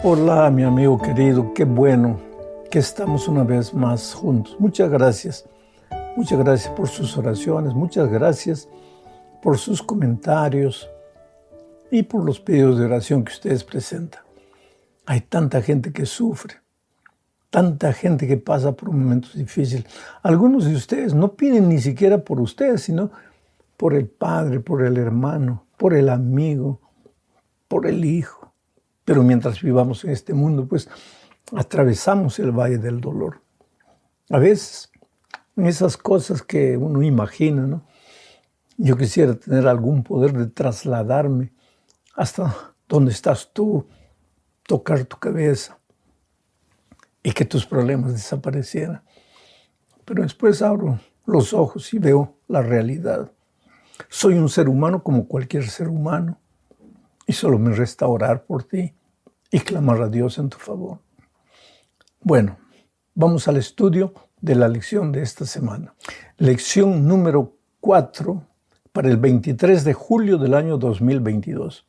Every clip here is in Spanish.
Hola, mi amigo querido, qué bueno que estamos una vez más juntos. Muchas gracias por sus oraciones, muchas gracias por sus comentarios y por los pedidos de oración que ustedes presentan. Hay tanta gente que sufre, tanta gente que pasa por momentos difíciles. Algunos de ustedes no piden ni siquiera por ustedes, sino por el padre, por el hermano, por el amigo, por el hijo. Pero mientras vivamos en este mundo, pues atravesamos el valle del dolor. A veces, en esas cosas que uno imagina, ¿no? Yo quisiera tener algún poder de trasladarme hasta donde estás tú, tocar tu cabeza y que tus problemas desaparecieran. Pero después abro los ojos y veo la realidad. Soy un ser humano como cualquier ser humano y solo me resta orar por ti y clamar a Dios en tu favor. Bueno, vamos al estudio de la lección de esta semana. Lección número 4 para el 23 de julio del año 2022.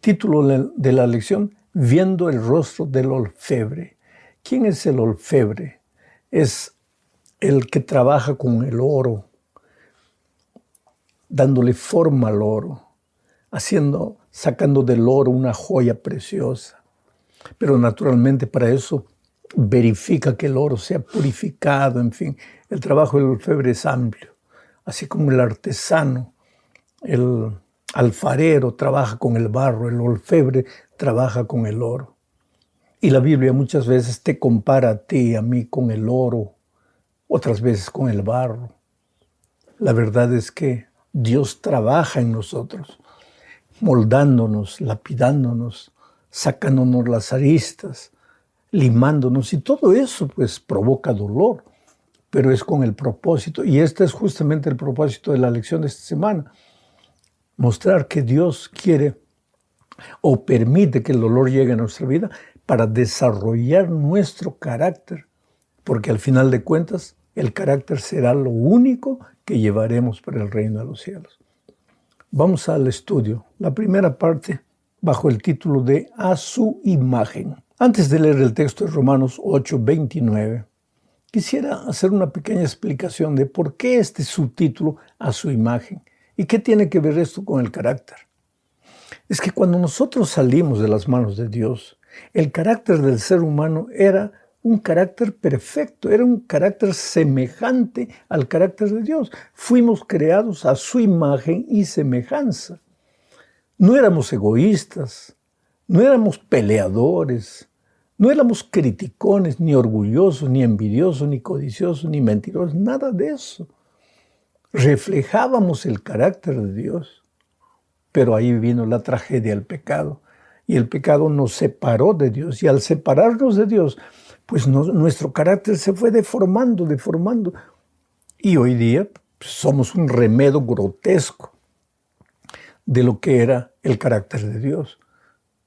Título de la lección, Viendo el rostro del orfebre. ¿Quién es el orfebre? Es el que trabaja con el oro, dándole forma al oro, sacando del oro una joya preciosa. Pero naturalmente para eso verifica que el oro sea purificado, en fin. El trabajo del orfebre es amplio, así como el artesano, el alfarero trabaja con el barro, el orfebre trabaja con el oro. Y la Biblia muchas veces te compara a ti y a mí con el oro, otras veces con el barro. La verdad es que Dios trabaja en nosotros, moldándonos, lapidándonos, sacándonos las aristas, limándonos, y todo eso pues provoca dolor, pero es con el propósito, y este es justamente el propósito de la lección de esta semana, mostrar que Dios quiere o permite que el dolor llegue a nuestra vida para desarrollar nuestro carácter, porque al final de cuentas el carácter será lo único que llevaremos para el reino de los cielos. Vamos al estudio, la primera parte bajo el título de A su imagen. Antes de leer el texto de Romanos 8:29, quisiera hacer una pequeña explicación de por qué este subtítulo A su imagen y qué tiene que ver esto con el carácter. Es que cuando nosotros salimos de las manos de Dios, el carácter del ser humano era un carácter perfecto, era un carácter semejante al carácter de Dios. Fuimos creados a su imagen y semejanza. No éramos egoístas, no éramos peleadores, no éramos criticones, ni orgullosos, ni envidiosos, ni codiciosos, ni mentirosos, nada de eso. Reflejábamos el carácter de Dios. Pero ahí vino la tragedia del pecado. Y el pecado nos separó de Dios. Y al separarnos de Dios, pues nuestro carácter se fue deformando. Y hoy día pues, somos un remedio grotesco de lo que era el carácter de Dios.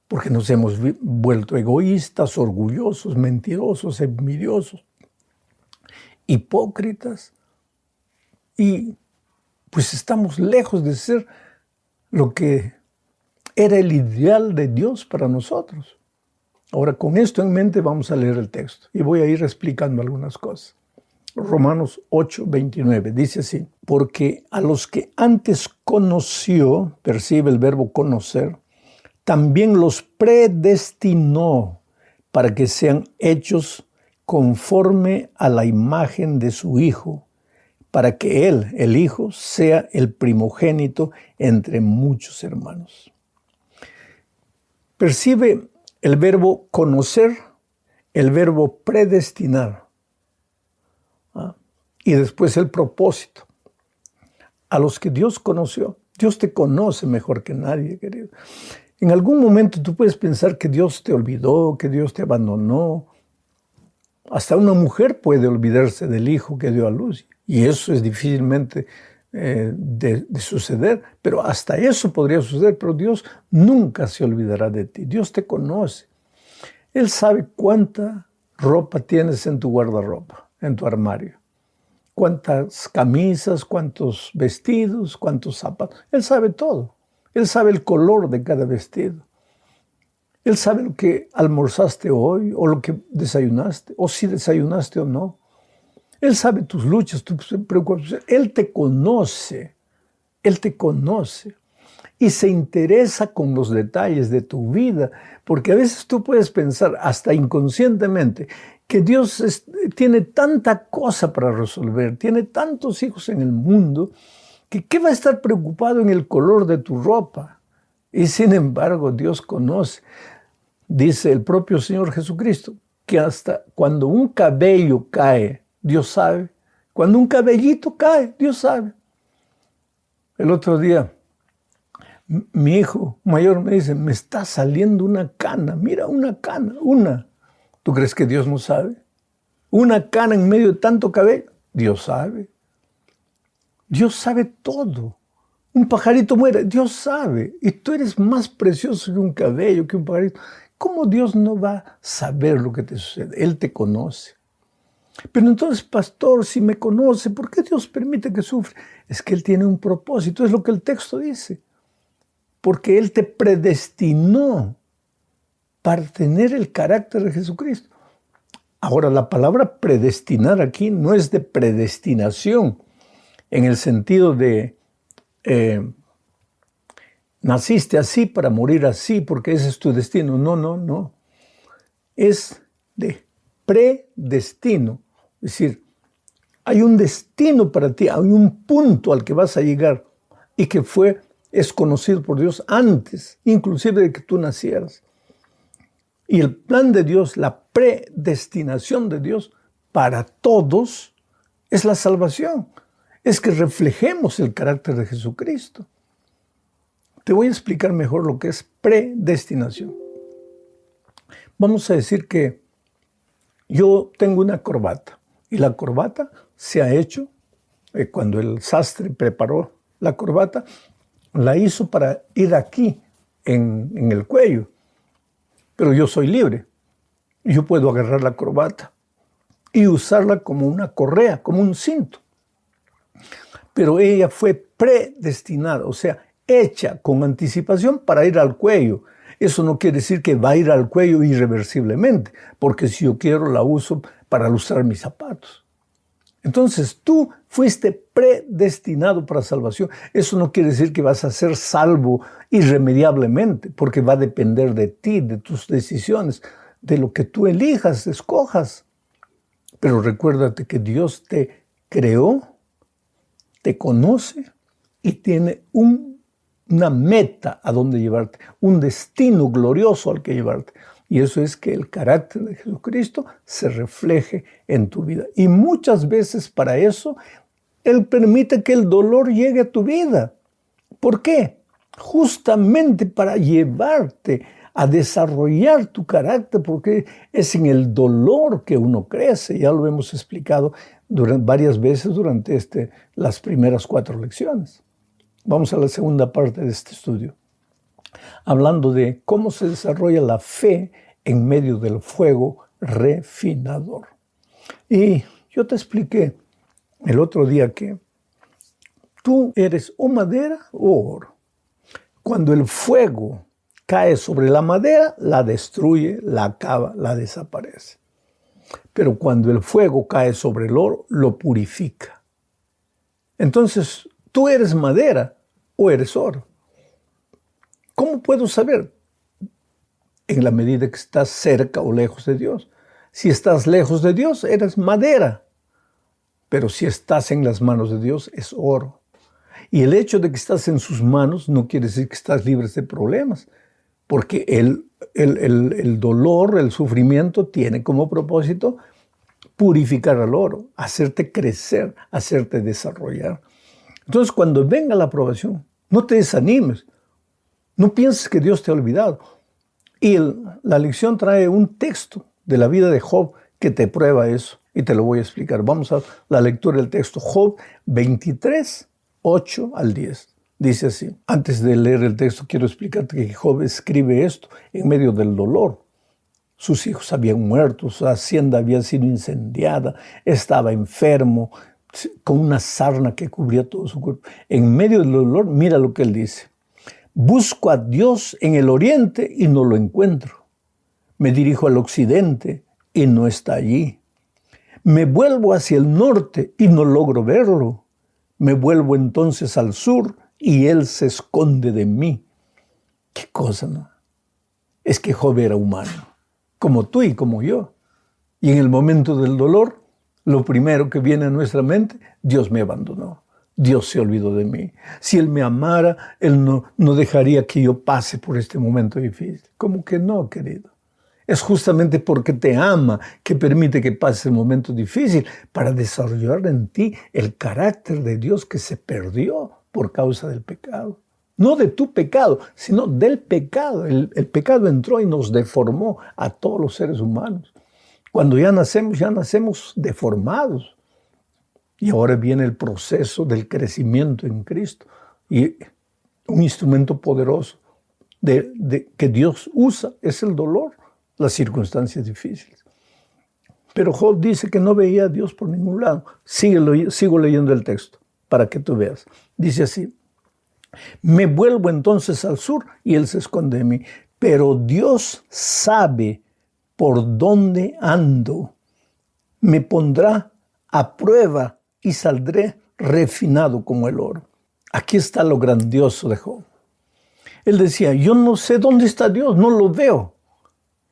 Porque nos hemos vuelto egoístas, orgullosos, mentirosos, envidiosos, hipócritas. Y pues estamos lejos de ser lo que era el ideal de Dios para nosotros. Ahora, con esto en mente vamos a leer el texto y voy a ir explicando algunas cosas. Romanos 8:29 dice así: porque a los que antes conoció, percibe el verbo conocer, también los predestinó para que sean hechos conforme a la imagen de su Hijo, para que Él, el Hijo, sea el primogénito entre muchos hermanos. Percibe el verbo conocer, el verbo predestinar, y después el propósito. A los que Dios conoció, Dios te conoce mejor que nadie, querido. En algún momento tú puedes pensar que Dios te olvidó, que Dios te abandonó. Hasta una mujer puede olvidarse del hijo que dio a luz. Y eso es difícilmente de suceder, pero hasta eso podría suceder, pero Dios nunca se olvidará de ti. Dios te conoce. Él sabe cuánta ropa tienes en tu guardarropa, en tu armario. Cuántas camisas, cuántos vestidos, cuántos zapatos. Él sabe todo. Él sabe el color de cada vestido. Él sabe lo que almorzaste hoy o lo que desayunaste, o si desayunaste o no. Él sabe tus luchas, tus preocupaciones. Él te conoce. Él te conoce. Y se interesa con los detalles de tu vida, porque a veces tú puedes pensar, hasta inconscientemente, que Dios tiene tanta cosa para resolver, tiene tantos hijos en el mundo, que ¿qué va a estar preocupado en el color de tu ropa? Y sin embargo, Dios conoce. Dice el propio Señor Jesucristo, que hasta cuando un cabello cae, Dios sabe. Cuando un cabellito cae, Dios sabe. El otro día, mi hijo mayor me dice, me está saliendo una cana, mira una cana, una. ¿Tú crees que Dios no sabe? Una cana en medio de tanto cabello, Dios sabe. Dios sabe todo. Un pajarito muere, Dios sabe. Y tú eres más precioso que un cabello, que un pajarito. ¿Cómo Dios no va a saber lo que te sucede? Él te conoce. Pero entonces, pastor, si me conoce, ¿por qué Dios permite que sufra? Es que Él tiene un propósito, es lo que el texto dice. Porque Él te predestinó para tener el carácter de Jesucristo. Ahora, la palabra predestinar aquí no es de predestinación, en el sentido de naciste así para morir así, porque ese es tu destino. No, no, no. Es de predestino. Es decir, hay un destino para ti, hay un punto al que vas a llegar y que es conocido por Dios antes, inclusive de que tú nacieras. Y el plan de Dios, la predestinación de Dios para todos es la salvación. Es que reflejemos el carácter de Jesucristo. Te voy a explicar mejor lo que es predestinación. Vamos a decir que yo tengo una corbata y la corbata se ha hecho, cuando el sastre preparó la corbata, la hizo para ir aquí en el cuello. Pero yo soy libre. Yo puedo agarrar la corbata y usarla como una correa, como un cinto. Pero ella fue predestinada, o sea, hecha con anticipación para ir al cuello. Eso no quiere decir que va a ir al cuello irreversiblemente, porque si yo quiero la uso para lustrar mis zapatos. Entonces tú fuiste predestinado para salvación. Eso no quiere decir que vas a ser salvo irremediablemente, porque va a depender de ti, de tus decisiones, de lo que tú elijas, escojas. Pero recuérdate que Dios te creó, te conoce y tiene una meta a donde llevarte, un destino glorioso al que llevarte. Y eso es que el carácter de Jesucristo se refleje en tu vida. Y muchas veces para eso, Él permite que el dolor llegue a tu vida. ¿Por qué? Justamente para llevarte a desarrollar tu carácter, porque es en el dolor que uno crece. Ya lo hemos explicado varias veces durante las primeras 4 lecciones. Vamos a la segunda parte de este estudio, hablando de cómo se desarrolla la fe en medio del fuego refinador. Y yo te expliqué el otro día que tú eres o madera o oro. Cuando el fuego cae sobre la madera, la destruye, la acaba, la desaparece. Pero cuando el fuego cae sobre el oro, lo purifica. Entonces, ¿tú eres madera o eres oro? ¿Cómo puedo saber? En la medida que estás cerca o lejos de Dios. Si estás lejos de Dios, eres madera. Pero si estás en las manos de Dios, es oro. Y el hecho de que estás en sus manos no quiere decir que estás libre de problemas. Porque el dolor, el sufrimiento tiene como propósito purificar al oro, hacerte crecer, hacerte desarrollar. Entonces, cuando venga la aprobación, no te desanimes. No pienses que Dios te ha olvidado. Y la lección trae un texto de la vida de Job que te prueba eso. Y te lo voy a explicar. Vamos a la lectura del texto. Job 23, 8 al 10. Dice así. Antes de leer el texto, quiero explicarte que Job escribe esto en medio del dolor. Sus hijos habían muerto, su hacienda había sido incendiada, estaba enfermo, con una sarna que cubría todo su cuerpo. En medio del dolor, mira lo que él dice. Busco a Dios en el oriente y no lo encuentro. Me dirijo al occidente y no está allí. Me vuelvo hacia el norte y no logro verlo. Me vuelvo entonces al sur y Él se esconde de mí. ¿Qué cosa, no? Es que Job era humano, como tú y como yo. Y en el momento del dolor, lo primero que viene a nuestra mente, Dios me abandonó. Dios se olvidó de mí. Si Él me amara, Él no dejaría que yo pase por este momento difícil. ¿Cómo que no, querido? Es justamente porque te ama que permite que pase el momento difícil para desarrollar en ti el carácter de Dios que se perdió por causa del pecado. No de tu pecado, sino del pecado. El pecado entró y nos deformó a todos los seres humanos. Cuando ya nacemos deformados. Y ahora viene el proceso del crecimiento en Cristo. Y un instrumento poderoso que Dios usa es el dolor, las circunstancias difíciles. Pero Job dice que no veía a Dios por ningún lado. Sigo leyendo el texto para que tú veas. Dice así: me vuelvo entonces al sur y Él se esconde de mí. Pero Dios sabe por dónde ando. Me pondrá a prueba y saldré refinado como el oro. Aquí está lo grandioso de Job. Él decía, yo no sé dónde está Dios, no lo veo.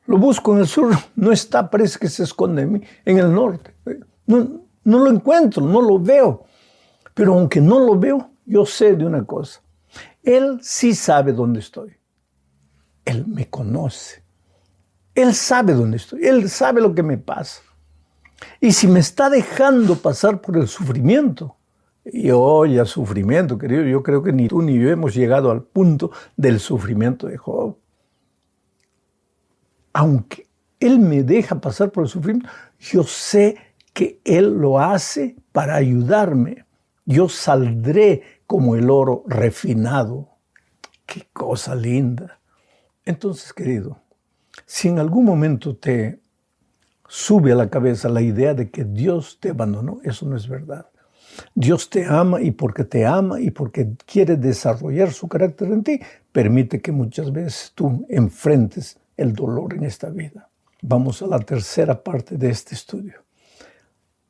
Lo busco en el sur, no está, parece que se esconde en mí. En el norte, no lo encuentro, no lo veo. Pero aunque no lo veo, yo sé de una cosa. Él sí sabe dónde estoy. Él me conoce. Él sabe dónde estoy. Él sabe lo que me pasa. Y si me está dejando pasar por el sufrimiento, y oye, sufrimiento, querido, yo creo que ni tú ni yo hemos llegado al punto del sufrimiento de Job. Aunque Él me deja pasar por el sufrimiento, yo sé que Él lo hace para ayudarme. Yo saldré como el oro refinado. ¡Qué cosa linda! Entonces, querido, si en algún momento te sube a la cabeza la idea de que Dios te abandonó, eso no es verdad. Dios te ama y porque quiere desarrollar su carácter en ti, permite que muchas veces tú enfrentes el dolor en esta vida. Vamos a la tercera parte de este estudio.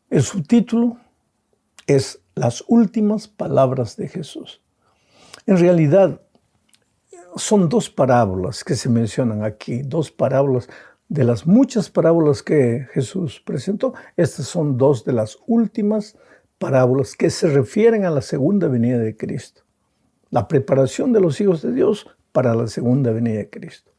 El subtítulo es Las últimas palabras de Jesús. En realidad, son dos parábolas que se mencionan aquí, dos parábolas de las muchas parábolas que Jesús presentó. Estas son dos de las últimas parábolas que se refieren a la segunda venida de Cristo. La preparación de los hijos de Dios para la segunda venida de Cristo.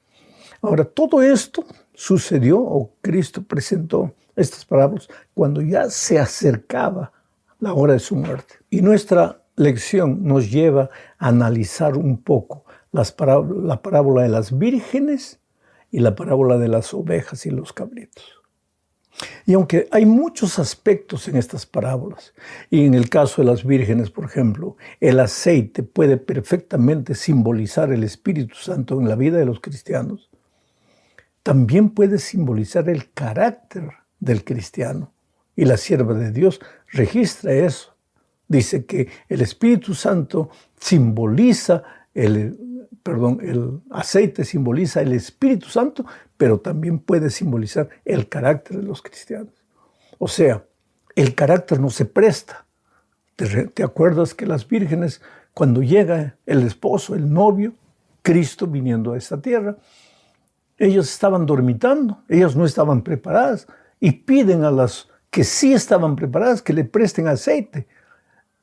Ahora, todo esto sucedió, o Cristo presentó estas parábolas, cuando ya se acercaba la hora de su muerte. Y nuestra lección nos lleva a analizar un poco la parábola de las vírgenes y la parábola de las ovejas y los cabritos. Y aunque hay muchos aspectos en estas parábolas, y en el caso de las vírgenes, por ejemplo, el aceite puede perfectamente simbolizar el Espíritu Santo en la vida de los cristianos, también puede simbolizar el carácter del cristiano. Y la sierva de Dios registra eso. Dice que el Espíritu Santo simboliza el aceite simboliza el Espíritu Santo, pero también puede simbolizar el carácter de los cristianos. O sea, el carácter no se presta. ¿Te acuerdas que las vírgenes, cuando llega el esposo, el novio, Cristo viniendo a esta tierra, ellas estaban dormitando, ellas no estaban preparadas y piden a las que sí estaban preparadas que le presten aceite.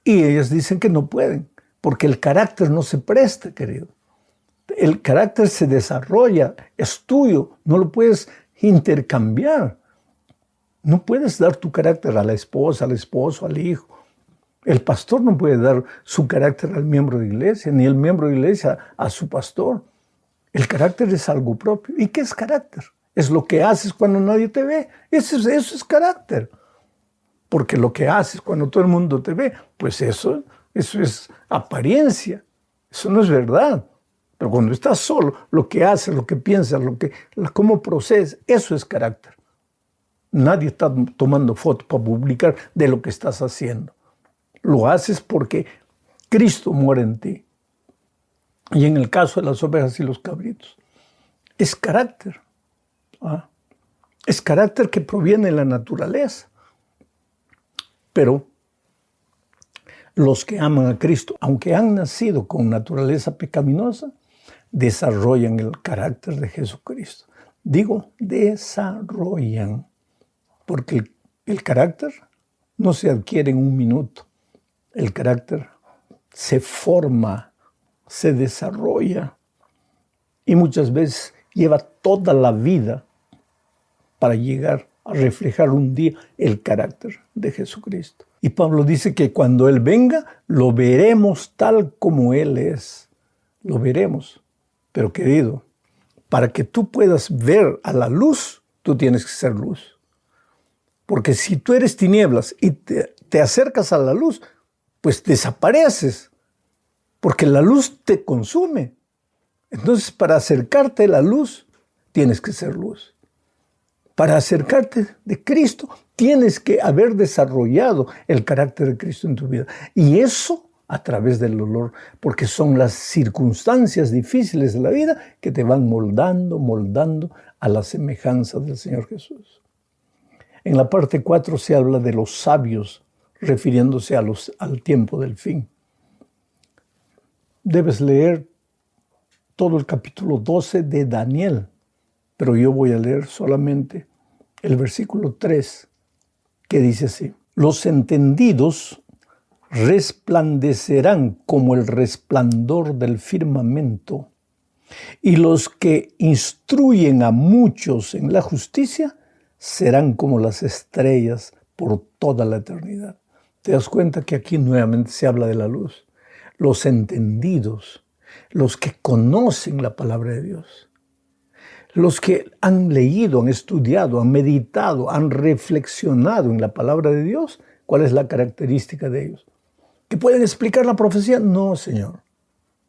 Y ellas dicen que no pueden, porque el carácter no se presta, querido. El carácter se desarrolla, es tuyo, no lo puedes intercambiar. No puedes dar tu carácter a la esposa, al esposo, al hijo. El pastor no puede dar su carácter al miembro de iglesia, ni el miembro de iglesia a su pastor. El carácter es algo propio. ¿Y qué es carácter? Es lo que haces cuando nadie te ve. Eso es carácter. Porque lo que haces cuando todo el mundo te ve, pues eso es apariencia. Eso no es verdad. Pero cuando estás solo, lo que haces, lo que piensas, cómo procedes, eso es carácter. Nadie está tomando fotos para publicar de lo que estás haciendo. Lo haces porque Cristo muere en ti. Y en el caso de las ovejas y los cabritos, es carácter. Es carácter que proviene de la naturaleza. Pero los que aman a Cristo, aunque han nacido con naturaleza pecaminosa, desarrollan el carácter de Jesucristo. Digo, desarrollan, porque el carácter no se adquiere en un minuto. El carácter se forma, se desarrolla y muchas veces lleva toda la vida para llegar a reflejar un día el carácter de Jesucristo. Y Pablo dice que cuando Él venga, lo veremos tal como Él es. Lo veremos. Pero querido, para que tú puedas ver a la luz, tú tienes que ser luz. Porque si tú eres tinieblas y te acercas a la luz, pues desapareces. Porque la luz te consume. Entonces, para acercarte a la luz, tienes que ser luz. Para acercarte de Cristo, tienes que haber desarrollado el carácter de Cristo en tu vida. Y eso a través del dolor, porque son las circunstancias difíciles de la vida que te van moldando a la semejanza del Señor Jesús. En la parte 4 se habla de los sabios, refiriéndose al tiempo del fin. Debes leer todo el capítulo 12 de Daniel, pero yo voy a leer solamente el versículo 3, que dice así: los entendidos resplandecerán como el resplandor del firmamento, y los que instruyen a muchos en la justicia serán como las estrellas por toda la eternidad. ¿Te das cuenta que aquí nuevamente se habla de la luz? Los entendidos, los que conocen la palabra de Dios, los que han leído, han estudiado, han meditado, han reflexionado en la palabra de Dios. ¿Cuál es la característica de ellos? ¿Que pueden explicar la profecía? No, Señor.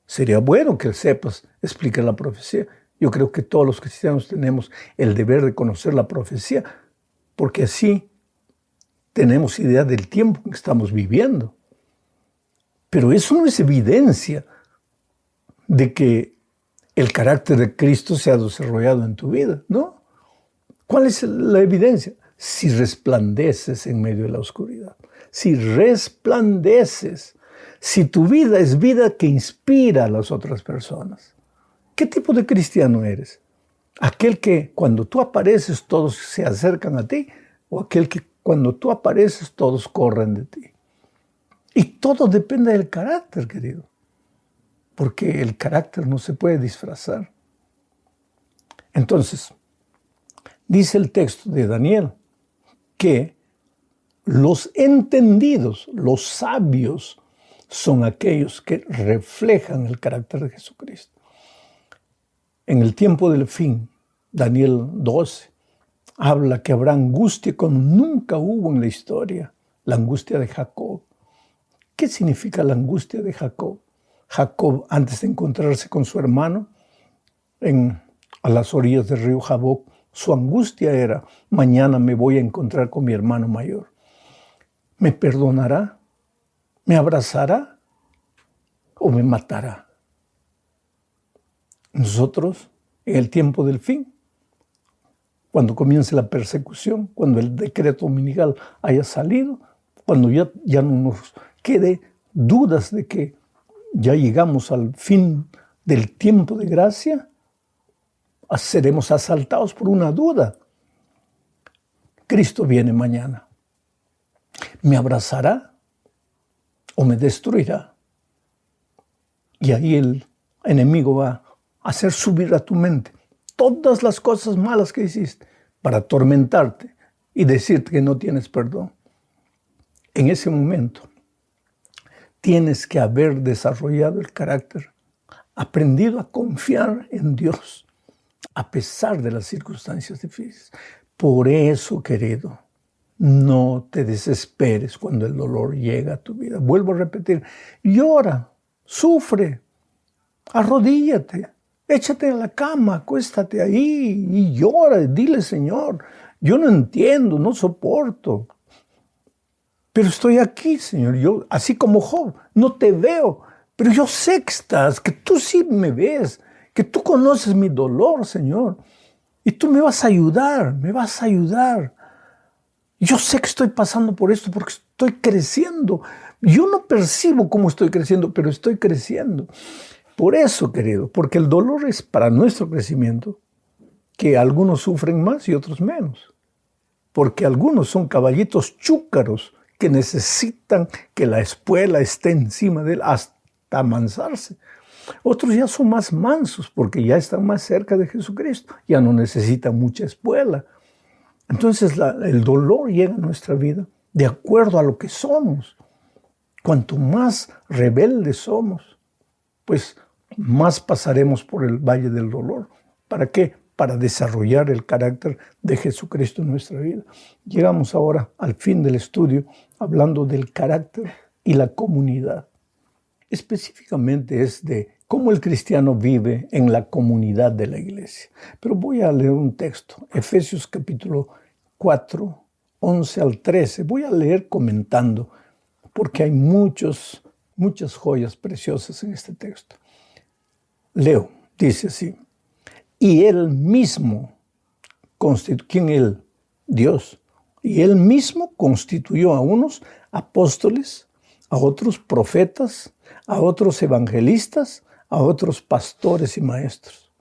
Sería bueno que sepas explicar la profecía. Yo creo que todos los cristianos tenemos el deber de conocer la profecía, porque así tenemos idea del tiempo que estamos viviendo. Pero eso no es evidencia de que el carácter de Cristo se ha desarrollado en tu vida, ¿no? ¿Cuál es la evidencia? Si resplandeces en medio de la oscuridad. Si resplandeces, si tu vida es vida que inspira a las otras personas. ¿Qué tipo de cristiano eres? ¿Aquel que cuando tú apareces todos se acercan a ti? ¿O aquel que cuando tú apareces todos corren de ti? Y todo depende del carácter, querido. Porque el carácter no se puede disfrazar. Entonces, dice el texto de Daniel que los entendidos, los sabios, son aquellos que reflejan el carácter de Jesucristo. En el tiempo del fin, Daniel 12, habla que habrá angustia como nunca hubo en la historia, la angustia de Jacob. ¿Qué significa la angustia de Jacob? Jacob, antes de encontrarse con su hermano a las orillas del río Jaboc, su angustia era: mañana me voy a encontrar con mi hermano mayor. ¿Me perdonará? ¿Me abrazará? ¿O me matará? Nosotros, en el tiempo del fin, cuando comience la persecución, cuando el decreto dominical haya salido, cuando ya no nos quede dudas de que ya llegamos al fin del tiempo de gracia, seremos asaltados por una duda. Cristo viene mañana. ¿Me abrazará o me destruirá? Y ahí el enemigo va a hacer subir a tu mente todas las cosas malas que hiciste para atormentarte y decirte que no tienes perdón. En ese momento tienes que haber desarrollado el carácter, aprendido a confiar en Dios a pesar de las circunstancias difíciles. Por eso, querido, no te desesperes cuando el dolor llega a tu vida. Vuelvo a repetir: llora, sufre, arrodíllate, échate a la cama, acuéstate ahí y llora. Dile: Señor, yo no entiendo, no soporto, pero estoy aquí, Señor. Yo, así como Job, no te veo, Pero yo sé que estás, que tú sí me ves, que tú conoces mi dolor, Señor. Y tú me vas a ayudar, me vas a ayudar. Yo sé que estoy pasando por esto porque estoy creciendo. Yo no percibo cómo estoy creciendo, pero estoy creciendo. Por eso, querido, porque el dolor es para nuestro crecimiento, que algunos sufren más y otros menos. Porque algunos son caballitos chúcaros que necesitan que la espuela esté encima de él hasta amansarse. Otros ya son más mansos porque ya están más cerca de Jesucristo, ya no necesitan mucha espuela. Entonces el dolor llega a nuestra vida de acuerdo a lo que somos. Cuanto más rebeldes somos, pues más pasaremos por el valle del dolor. ¿Para qué? Para desarrollar el carácter de Jesucristo en nuestra vida. Llegamos ahora al fin del estudio hablando del carácter y la comunidad. Específicamente es de cómo el cristiano vive en la comunidad de la iglesia. Pero voy a leer un texto, Efesios capítulo 4, 11 al 13. Voy a leer comentando, porque hay muchas joyas preciosas en este texto. Leo, dice así: y él mismo, ¿quién él? Dios. Y él mismo constituyó a unos apóstoles, a otros profetas, a otros evangelistas, a otros pastores y maestros.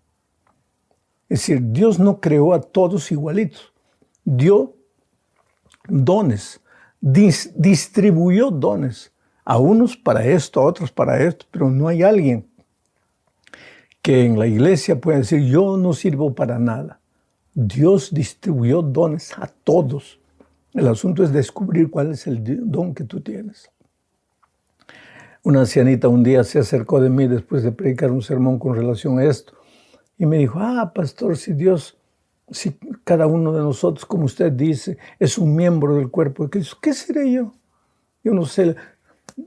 Es decir, Dios no creó a todos igualitos. Dio dones, distribuyó dones. A unos para esto, a otros para esto, pero no hay alguien que en la iglesia pueda decir, yo no sirvo para nada. Dios distribuyó dones a todos. El asunto es descubrir cuál es el don que tú tienes. Una ancianita un día se acercó de mí después de predicar un sermón con relación a esto y me dijo, pastor, si cada uno de nosotros, como usted dice, es un miembro del cuerpo de Cristo, ¿qué seré yo? Yo no sé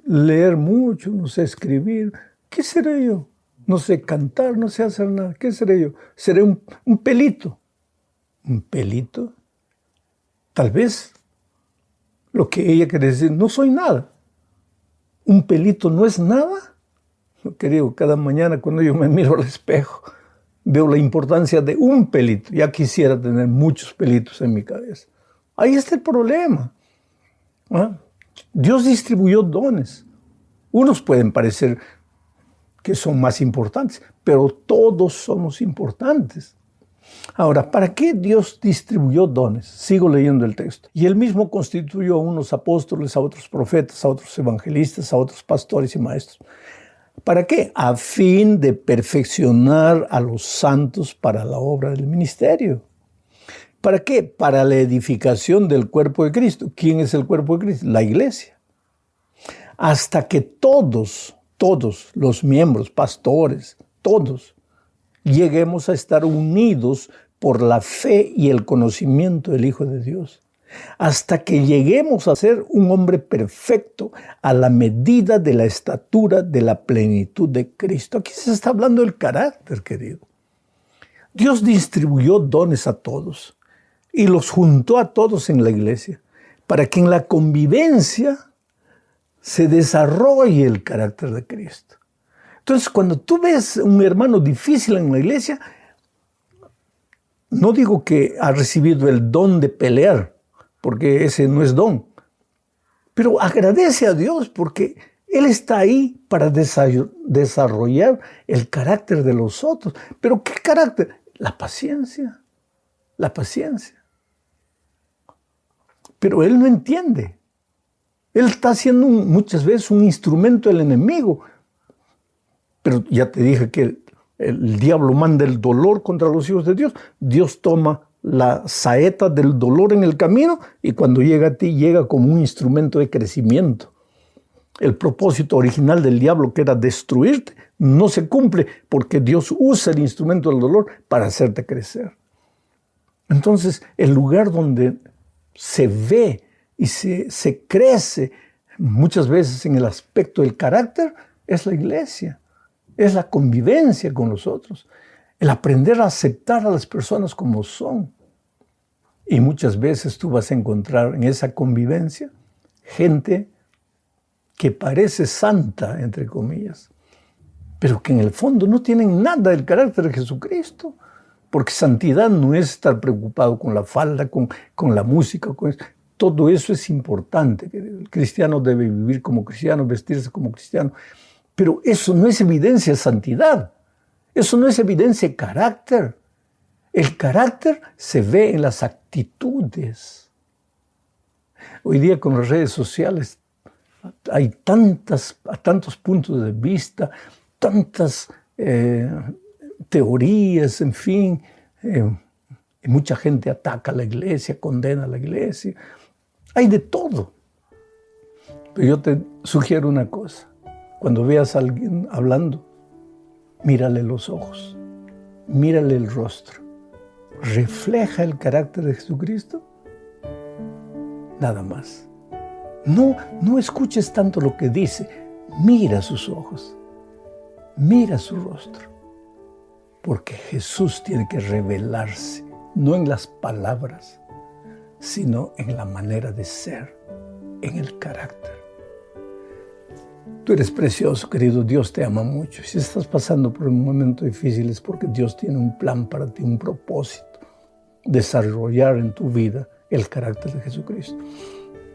leer mucho, no sé escribir, ¿qué seré yo? No sé cantar, no sé hacer nada, ¿qué seré yo? Seré un pelito. ¿Un pelito? Tal vez lo que ella quiere decir, no soy nada. ¿Un pelito no es nada? Querido, cada mañana cuando yo me miro al espejo, veo la importancia de un pelito. Ya quisiera tener muchos pelitos en mi cabeza. Ahí está el problema. Dios distribuyó dones. Unos pueden parecer que son más importantes, pero todos somos importantes. Ahora, ¿para qué Dios distribuyó dones? Sigo leyendo el texto. Y él mismo constituyó a unos apóstoles, a otros profetas, a otros evangelistas, a otros pastores y maestros. ¿Para qué? A fin de perfeccionar a los santos para la obra del ministerio. ¿Para qué? Para la edificación del cuerpo de Cristo. ¿Quién es el cuerpo de Cristo? La iglesia. Hasta que todos los miembros, pastores, todos, lleguemos a estar unidos por la fe y el conocimiento del Hijo de Dios. Hasta que lleguemos a ser un hombre perfecto a la medida de la estatura de la plenitud de Cristo. Aquí se está hablando del carácter, querido. Dios distribuyó dones a todos y los juntó a todos en la iglesia para que en la convivencia se desarrolle el carácter de Cristo. Entonces, cuando tú ves un hermano difícil en la iglesia, no digo que ha recibido el don de pelear, porque ese no es don, pero agradece a Dios porque Él está ahí para desarrollar el carácter de los otros. ¿Pero qué carácter? La paciencia. Pero Él no entiende. Él está siendo muchas veces un instrumento del enemigo. Pero ya te dije que el diablo manda el dolor contra los hijos de Dios. Dios toma la saeta del dolor en el camino y cuando llega a ti, llega como un instrumento de crecimiento. El propósito original del diablo, que era destruirte, no se cumple porque Dios usa el instrumento del dolor para hacerte crecer. Entonces, el lugar donde se ve y se crece muchas veces en el aspecto del carácter es la iglesia. Es la convivencia con los otros, el aprender a aceptar a las personas como son. Y muchas veces tú vas a encontrar en esa convivencia gente que parece santa, entre comillas, pero que en el fondo no tienen nada del carácter de Jesucristo. Porque santidad no es estar preocupado con la falda, con la música, con eso. Todo eso es importante. El cristiano debe vivir como cristiano, vestirse como cristiano. Pero eso no es evidencia de santidad. Eso no es evidencia de carácter. El carácter se ve en las actitudes. Hoy día con las redes sociales hay tantos puntos de vista, tantas teorías, en fin. Y mucha gente ataca a la iglesia, condena a la iglesia. Hay de todo. Pero yo te sugiero una cosa. Cuando veas a alguien hablando, mírale los ojos, mírale el rostro. ¿Refleja el carácter de Jesucristo? Nada más. No escuches tanto lo que dice. Mira sus ojos, mira su rostro. Porque Jesús tiene que revelarse, no en las palabras, sino en la manera de ser, en el carácter. Tú eres precioso, querido. Dios te ama mucho. Si estás pasando por un momento difícil es porque Dios tiene un plan para ti, un propósito. Desarrollar en tu vida el carácter de Jesucristo.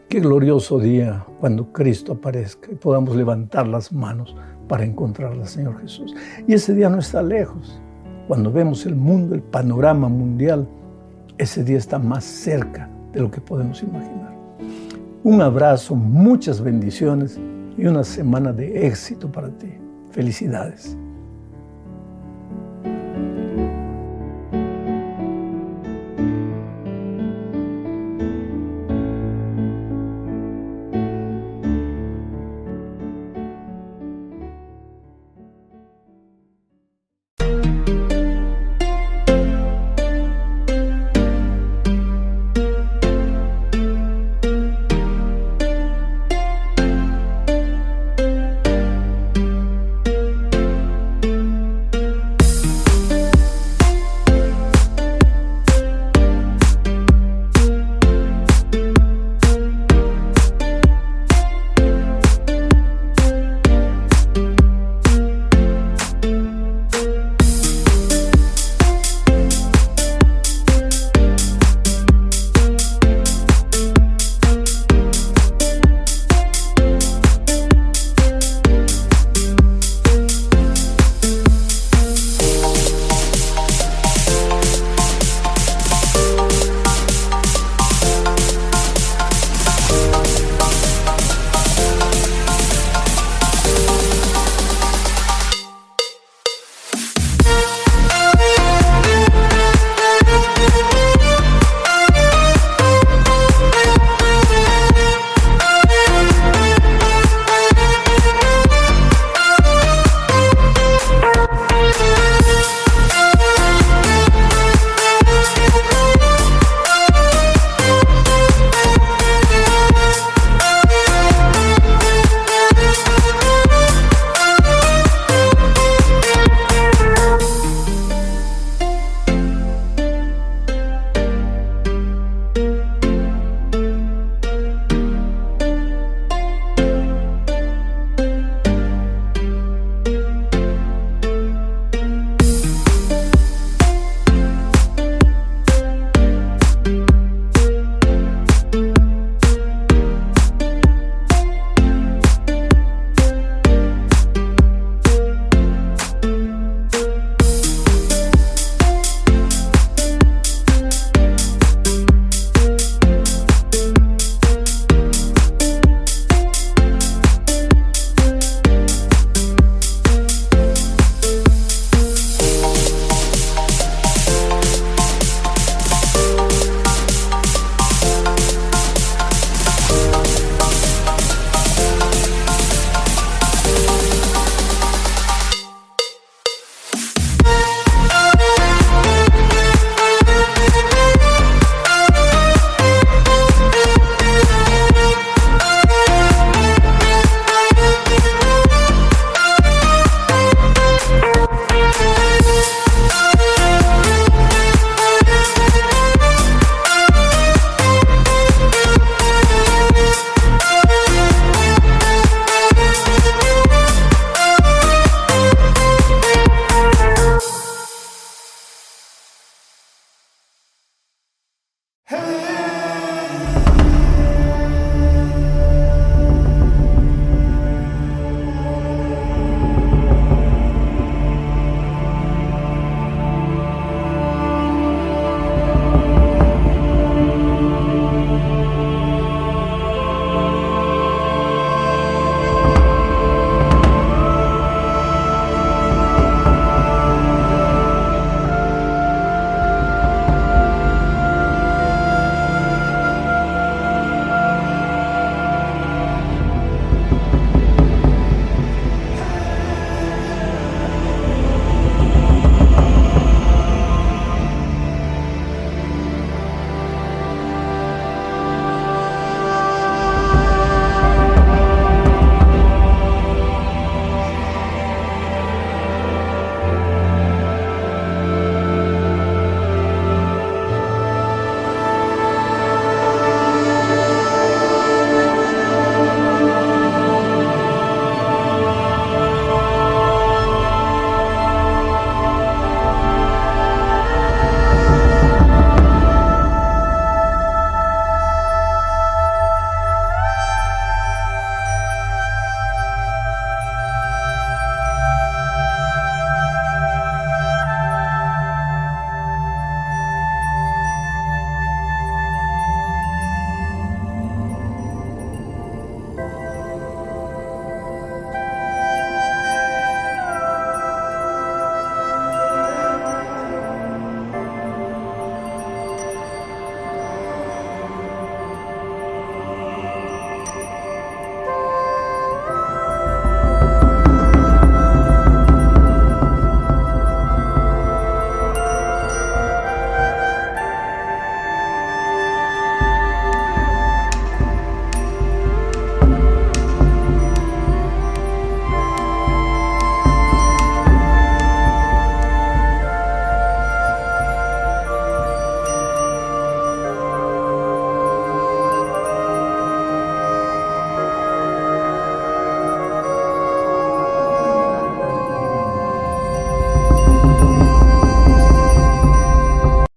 Qué glorioso día cuando Cristo aparezca y podamos levantar las manos para encontrar al Señor Jesús. Y ese día no está lejos. Cuando vemos el mundo, el panorama mundial, ese día está más cerca de lo que podemos imaginar. Un abrazo, muchas bendiciones y una semana de éxito para ti. Felicidades.